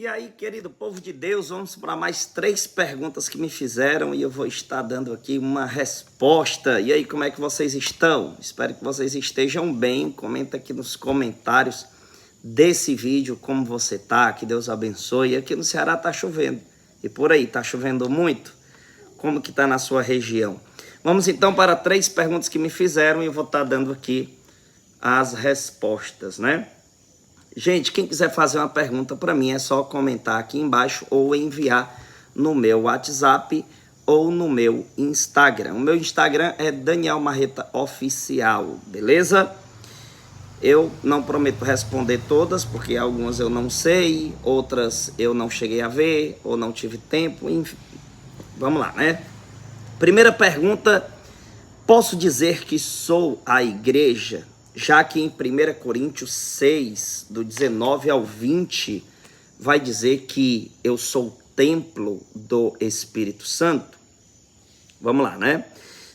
E aí, querido povo de Deus, vamos para mais 3 perguntas que me fizeram e eu vou estar dando aqui uma resposta. E aí, como é que vocês estão? Espero que vocês estejam bem. Comenta aqui nos comentários desse vídeo como você tá, que Deus abençoe. Aqui no Ceará tá chovendo. E por aí, tá chovendo muito? Como que tá na sua região? Vamos então para 3 perguntas que me fizeram e eu vou estar dando aqui as respostas, né? Gente, quem quiser fazer uma pergunta para mim é só comentar aqui embaixo ou enviar no meu WhatsApp ou no meu Instagram. O meu Instagram é Daniel Marreta Oficial, beleza? Eu não prometo responder todas, porque algumas eu não sei, outras eu não cheguei a ver ou não tive tempo, enfim. Vamos lá, né? Primeira pergunta, posso dizer que sou a igreja? Já que em 1 Coríntios 6, do 19 ao 20, vai dizer que eu sou o templo do Espírito Santo? Vamos lá, né?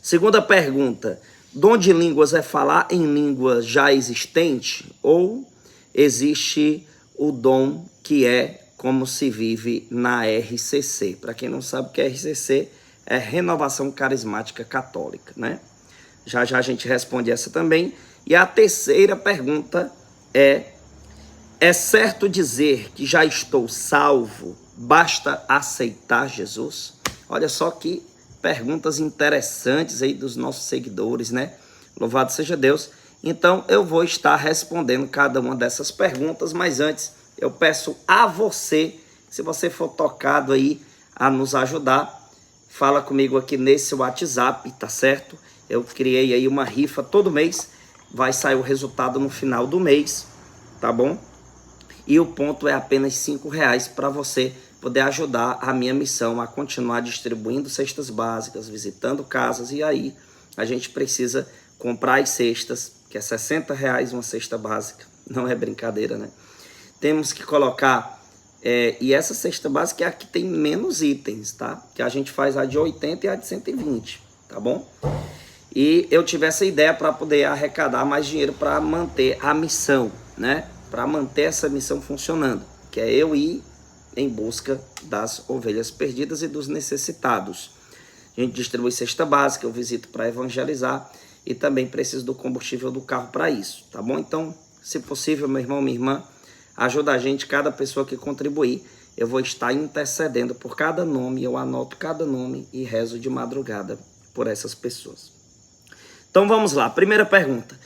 Segunda pergunta, dom de línguas é falar em língua já existente? Ou existe o dom que é como se vive na RCC? Para quem não sabe o que é RCC, é Renovação Carismática Católica, né? Já já a gente responde essa também. E a terceira pergunta é certo dizer que já estou salvo, basta aceitar Jesus? Olha só que perguntas interessantes aí dos nossos seguidores, né? Louvado seja Deus. Então eu vou estar respondendo cada uma dessas perguntas, mas antes eu peço a você, se você for tocado aí a nos ajudar, fala comigo aqui nesse WhatsApp, tá certo? Eu criei aí uma rifa todo mês, vai sair o resultado no final do mês, tá bom? E o ponto é apenas R$5 para você poder ajudar a minha missão a continuar distribuindo cestas básicas, visitando casas, e aí a gente precisa comprar as cestas, que é R$60 uma cesta básica, não é brincadeira, né? Temos que colocar, e essa cesta básica é a que tem menos itens, tá? Que a gente faz a de 80 e a de 120, tá bom? E eu tive essa ideia para poder arrecadar mais dinheiro para manter a missão, né? Para manter essa missão funcionando, que é eu ir em busca das ovelhas perdidas e dos necessitados. A gente distribui cesta básica, eu visito para evangelizar e também preciso do combustível do carro para isso, tá bom? Então, se possível, meu irmão, minha irmã, ajuda a gente, cada pessoa que contribuir, eu vou estar intercedendo por cada nome, eu anoto cada nome e rezo de madrugada por essas pessoas. Então vamos lá, primeira pergunta.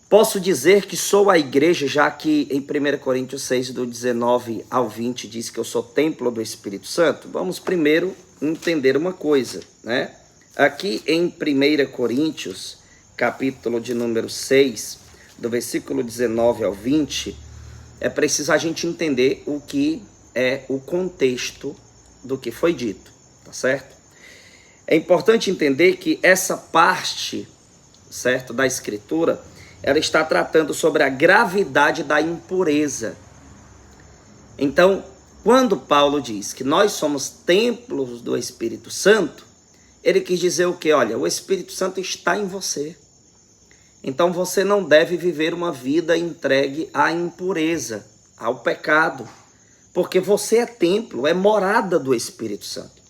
Posso dizer que sou a igreja, já que em 1 Coríntios 6, do 19 ao 20, diz que eu sou templo do Espírito Santo? Vamos primeiro entender uma coisa, né? Aqui em 1 Coríntios, capítulo de número 6, do versículo 19 ao 20, é preciso a gente entender o que é o contexto do que foi dito, tá certo? É importante entender que essa parte, certo, da escritura, ela está tratando sobre a gravidade da impureza. Então, quando Paulo diz que nós somos templos do Espírito Santo, ele quis dizer o quê? Olha, o Espírito Santo está em você. Então você não deve viver uma vida entregue à impureza, ao pecado, porque você é templo, é morada do Espírito Santo.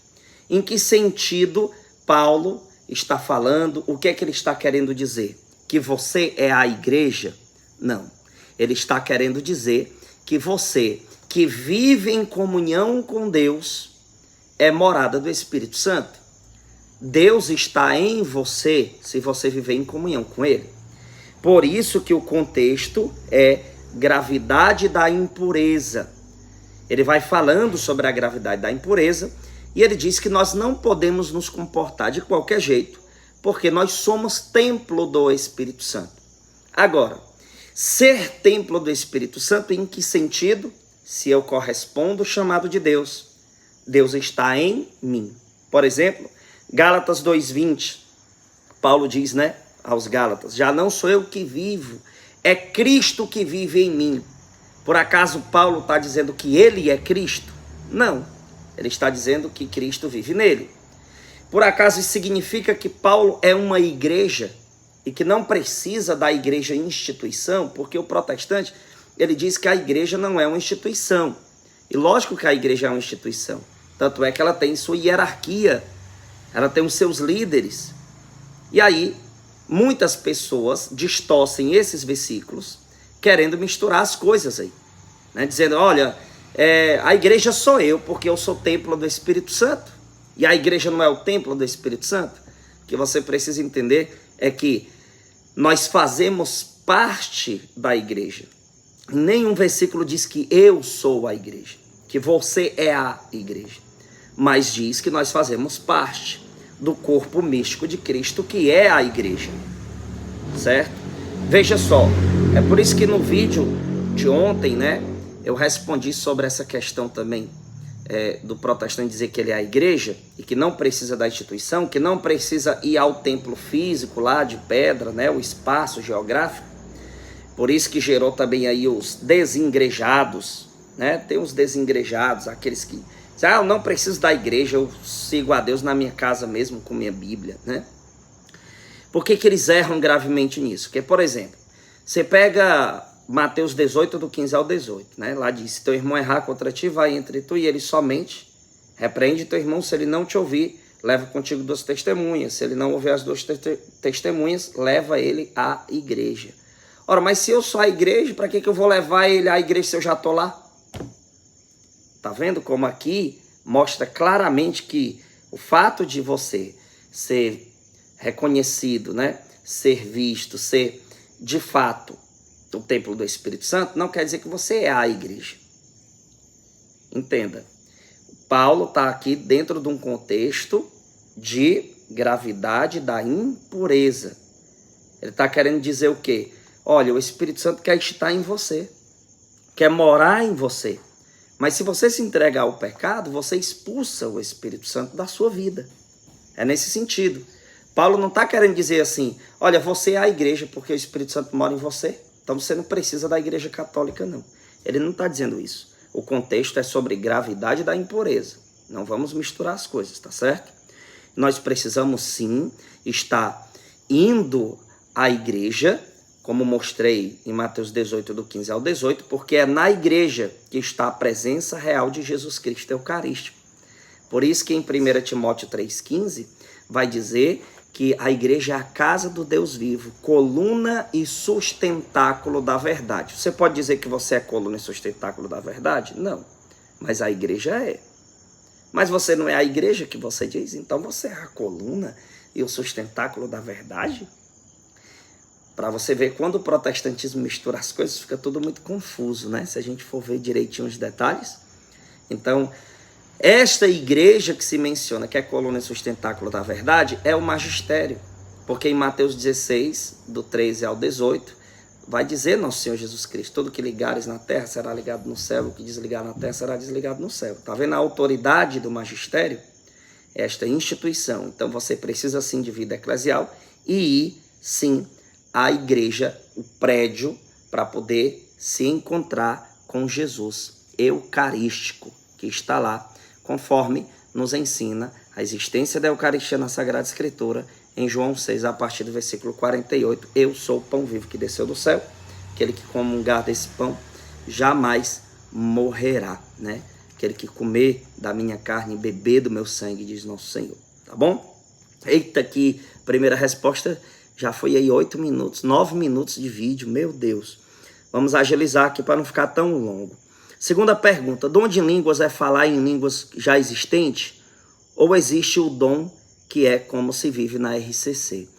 Em que sentido Paulo está falando? O que é que ele está querendo dizer? Que você é a igreja? Não. Ele está querendo dizer que você, que vive em comunhão com Deus, é morada do Espírito Santo. Deus está em você se você viver em comunhão com Ele. Por isso que o contexto é gravidade da impureza. Ele vai falando sobre a gravidade da impureza e ele diz que nós não podemos nos comportar de qualquer jeito, porque nós somos templo do Espírito Santo. Agora, ser templo do Espírito Santo em que sentido? Se eu correspondo ao chamado de Deus, Deus está em mim. Por exemplo, Gálatas 2:20, Paulo diz, né, aos Gálatas, já não sou eu que vivo, é Cristo que vive em mim. Por acaso Paulo está dizendo que ele é Cristo? Não, ele está dizendo que Cristo vive nele. Por acaso isso significa que Paulo é uma igreja e que não precisa da igreja instituição? Porque o protestante, ele diz que a igreja não é uma instituição, E lógico que a igreja é uma instituição. Tanto é que ela tem sua hierarquia, ela tem os seus líderes. E aí, muitas pessoas distorcem esses versículos, querendo misturar as coisas aí, né? Dizendo, olha, a igreja sou eu, porque eu sou templo do Espírito Santo. E a igreja não é o templo do Espírito Santo? O que você precisa entender é que nós fazemos parte da igreja. Nenhum versículo diz que eu sou a igreja, que você é a igreja. Mas diz que nós fazemos parte do corpo místico de Cristo, que é a igreja. Certo? Veja só, é por isso que no vídeo de ontem, né, eu respondi sobre essa questão também do protestante dizer que ele é a igreja e que não precisa da instituição, que não precisa ir ao templo físico lá de pedra, né, o espaço geográfico. Por isso que gerou também aí os desengrejados, né? Tem os desengrejados, aqueles que dizem, eu não preciso da igreja, eu sigo a Deus na minha casa mesmo com minha Bíblia, né? Por que eles erram gravemente nisso? Porque, por exemplo, você pega Mateus 18, do 15 ao 18, né? Lá diz, se teu irmão errar contra ti, vai entre tu e ele somente, repreende teu irmão, se ele não te ouvir, leva contigo 2 testemunhas, se ele não ouvir as 2 testemunhas, leva ele à igreja. Ora, mas se eu sou a igreja, para que eu vou levar ele à igreja se eu já estou lá? Tá vendo como aqui mostra claramente que o fato de você ser reconhecido, né, ser visto, ser de fato o templo do Espírito Santo, não quer dizer que você é a igreja. Entenda. Paulo está aqui dentro de um contexto de gravidade da impureza. Ele está querendo dizer o quê? Olha, o Espírito Santo quer estar em você, quer morar em você. Mas se você se entregar ao pecado, você expulsa o Espírito Santo da sua vida. É nesse sentido. Paulo não está querendo dizer assim, olha, você é a igreja porque o Espírito Santo mora em você. Então você não precisa da igreja católica, não. Ele não está dizendo isso. O contexto é sobre gravidade da impureza. Não vamos misturar as coisas, tá certo? Nós precisamos sim estar indo à igreja, como mostrei em Mateus 18, do 15 ao 18, porque é na igreja que está a presença real de Jesus Cristo Eucarístico. Por isso que em 1 Timóteo 3,15 vai dizer que a igreja é a casa do Deus vivo, coluna e sustentáculo da verdade. Você pode dizer que você é coluna e sustentáculo da verdade? Não, mas a igreja é. Mas você não é a igreja que você diz? Então você é a coluna e o sustentáculo da verdade? Para você ver, quando o protestantismo mistura as coisas, fica tudo muito confuso, né? Se a gente for ver direitinho os detalhes. Então, esta igreja que se menciona, que é coluna e sustentáculo da verdade, é o magistério. Porque em Mateus 16, do 13 ao 18, vai dizer nosso Senhor Jesus Cristo, tudo que ligares na terra será ligado no céu, o que desligar na terra será desligado no céu. Está vendo a autoridade do magistério? Esta instituição. Então você precisa sim de vida eclesial e ir sim à igreja, o prédio, para poder se encontrar com Jesus eucarístico, que está lá, conforme nos ensina a existência da Eucaristia na Sagrada Escritura, em João 6, a partir do versículo 48, eu sou o pão vivo que desceu do céu, aquele que comungar desse pão jamais morrerá, né? Aquele que comer da minha carne e beber do meu sangue, diz nosso Senhor, tá bom? Eita, que primeira resposta já foi aí 8 minutos, 9 minutos de vídeo, meu Deus. Vamos agilizar aqui para não ficar tão longo. Segunda pergunta, dom de línguas é falar em línguas já existentes? Ou existe o dom que é como se vive na RCC?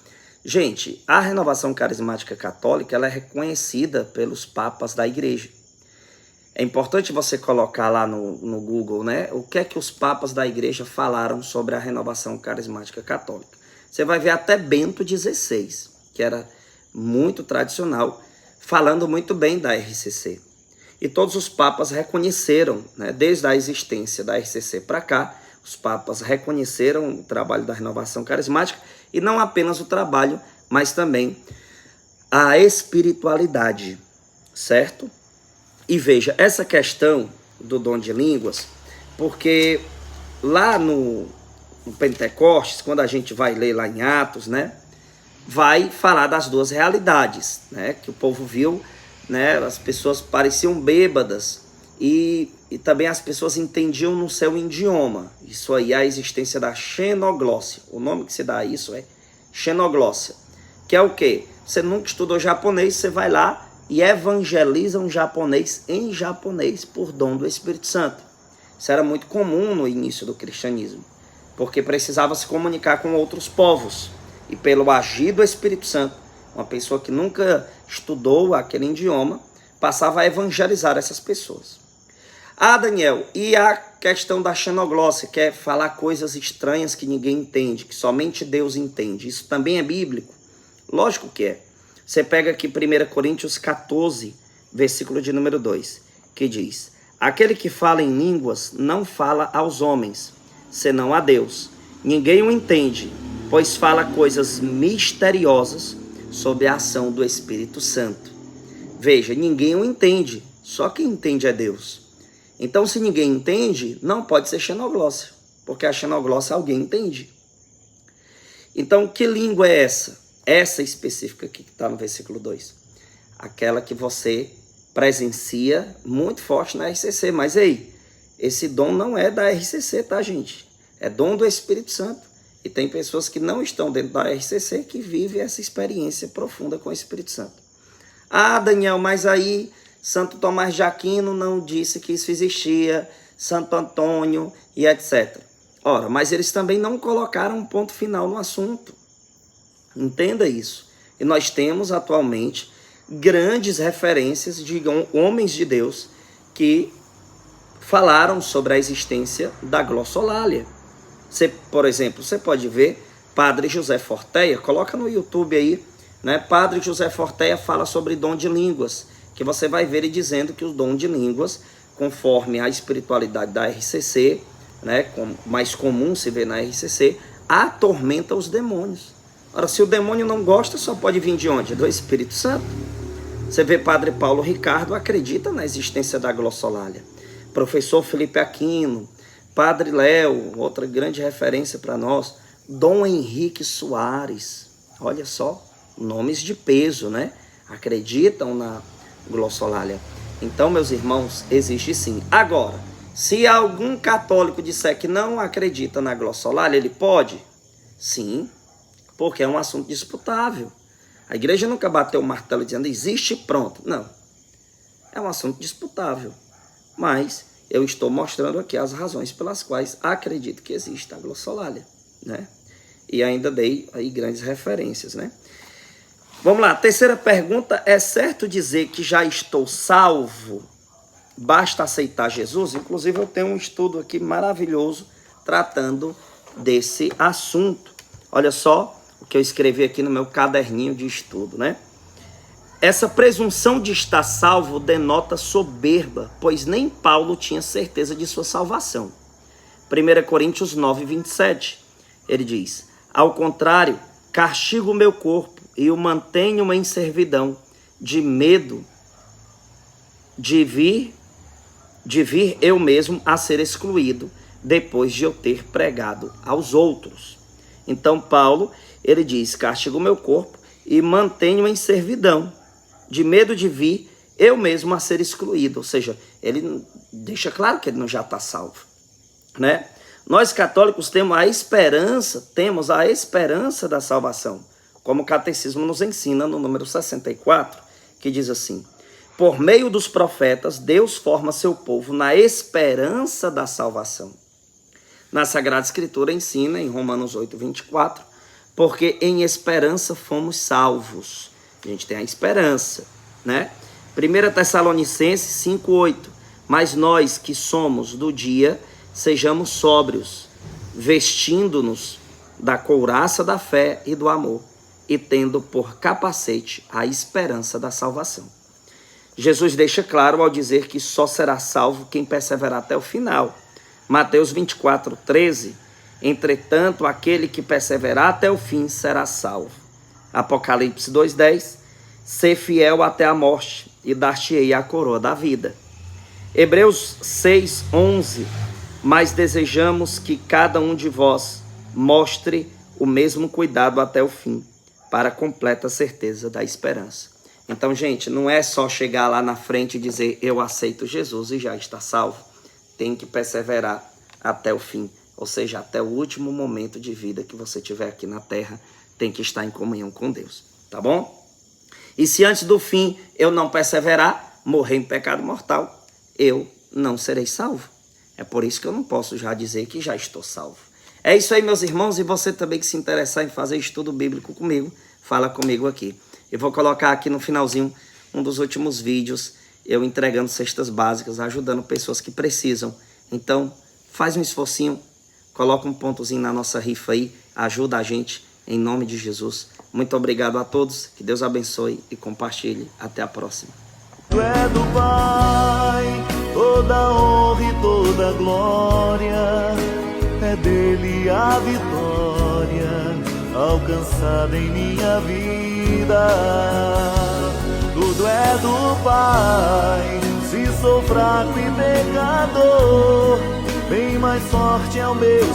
Gente, a Renovação Carismática Católica ela é reconhecida pelos papas da igreja. É importante você colocar lá no Google, né? O que é que os papas da igreja falaram sobre a Renovação Carismática Católica. Você vai ver até Bento XVI, que era muito tradicional, falando muito bem da RCC. E todos os papas reconheceram, né, desde a existência da RCC para cá, os papas reconheceram o trabalho da Renovação Carismática, e não apenas o trabalho, mas também a espiritualidade, certo? E veja, essa questão do dom de línguas, porque lá no Pentecostes, quando a gente vai ler lá em Atos, né, vai falar das duas realidades, né, que o povo viu, né, as pessoas pareciam bêbadas e e também as pessoas entendiam no seu idioma. Isso aí é a existência da xenoglóssia. O nome que se dá a isso é xenoglóssia. Que é o quê? Você nunca estudou japonês, você vai lá e evangeliza um japonês em japonês por dom do Espírito Santo. Isso era muito comum no início do cristianismo, porque precisava se comunicar com outros povos. E pelo agir do Espírito Santo, uma pessoa que nunca estudou aquele idioma passava a evangelizar essas pessoas. Ah, Daniel, e a questão da xenoglóssia, que é falar coisas estranhas que ninguém entende, que somente Deus entende. Isso também é bíblico? Lógico que é. Você pega aqui 1 Coríntios 14, versículo de número 2, que diz: aquele que fala em línguas não fala aos homens, senão a Deus. Ninguém o entende, pois fala coisas misteriosas sob a ação do Espírito Santo. Veja, ninguém o entende, só quem entende é Deus. Então, se ninguém entende, não pode ser xenoglóssia, porque a xenoglóssia alguém entende. Então, que língua é essa? Essa específica aqui que está no versículo 2. Aquela que você presencia muito forte na RCC. Mas aí, esse dom não é da RCC, tá, gente? É dom do Espírito Santo. E tem pessoas que não estão dentro da RCC que vivem essa experiência profunda com o Espírito Santo. Ah, Daniel, mas aí Santo Tomás de Aquino não disse que isso existia, Santo Antônio e etc. Ora, mas eles também não colocaram um ponto final no assunto. Entenda isso. E nós temos atualmente grandes referências de homens de Deus que falaram sobre a existência da glossolalia. Você, por exemplo, você pode ver Padre José Forteia, coloca no YouTube aí, né? Padre José Forteia fala sobre dom de línguas, que você vai ver ele dizendo que o dom de línguas, conforme a espiritualidade da RCC, né, mais comum se vê na RCC, atormenta os demônios. Ora, se o demônio não gosta, só pode vir de onde? Do Espírito Santo. Você vê Padre Paulo Ricardo acredita na existência da glossolalia. Professor Felipe Aquino, Padre Léo, outra grande referência para nós, Dom Henrique Soares, olha só, nomes de peso, né? Acreditam na glossolalia. Então, meus irmãos, existe sim. Agora, se algum católico disser que não acredita na glossolalia, ele pode? Sim, porque é um assunto disputável. A igreja nunca bateu o martelo dizendo existe e pronto. Não, é um assunto disputável. Mas eu estou mostrando aqui as razões pelas quais acredito que existe a glossolalia, né? E ainda dei aí grandes referências, né? Vamos lá, terceira pergunta: é certo dizer que já estou salvo? Basta aceitar Jesus? Inclusive eu tenho um estudo aqui maravilhoso tratando desse assunto. Olha só o que eu escrevi aqui no meu caderninho de estudo, né? Essa presunção de estar salvo denota soberba, pois nem Paulo tinha certeza de sua salvação. 1 Coríntios 9, 27, ele diz: ao contrário, castigo o meu corpo e o mantenho em servidão, de medo de vir eu mesmo a ser excluído, depois de eu ter pregado aos outros. Então Paulo, ele diz: castigo o meu corpo e mantenho em servidão, de medo de vir eu mesmo a ser excluído. Ou seja, ele deixa claro que ele não já está salvo, né? Nós católicos temos a esperança da salvação, como o catecismo nos ensina no número 64, que diz assim: por meio dos profetas, Deus forma seu povo na esperança da salvação. Na Sagrada Escritura ensina, em Romanos 8, 24, porque em esperança fomos salvos. A gente tem a esperança, né? 1 Tessalonicenses 5, 8, mas nós que somos do dia, sejamos sóbrios, vestindo-nos da couraça da fé e do amor, e tendo por capacete a esperança da salvação. Jesus deixa claro ao dizer que só será salvo quem perseverar até o final. Mateus 24, 13, entretanto, aquele que perseverar até o fim será salvo. Apocalipse 2:10, ser fiel até a morte e dar-te-ei a coroa da vida. Hebreus 6:11, mas desejamos que cada um de vós mostre o mesmo cuidado até o fim, para a completa certeza da esperança. Então, gente, não é só chegar lá na frente e dizer eu aceito Jesus e já está salvo. tem que perseverar até o fim, ou seja, até o último momento de vida que você tiver aqui na terra, tem que estar em comunhão com Deus, tá bom? E se antes do fim eu não perseverar, morrer em pecado mortal, eu não serei salvo. É por isso que eu não posso já dizer que já estou salvo. É isso aí, meus irmãos, e você também que se interessar em fazer estudo bíblico comigo, fala comigo aqui. Eu vou colocar aqui no finalzinho um dos últimos vídeos, eu entregando cestas básicas, ajudando pessoas que precisam. Então, faz um esforcinho, coloca um pontozinho na nossa rifa aí, ajuda a gente, em nome de Jesus. Muito obrigado a todos, que Deus abençoe e compartilhe. Até a próxima. Tu é do Pai, toda honra e toda glória, é dele a vitória, alcançada em minha vida. Tudo é do Pai, se sou fraco e pecador, bem mais forte é o meu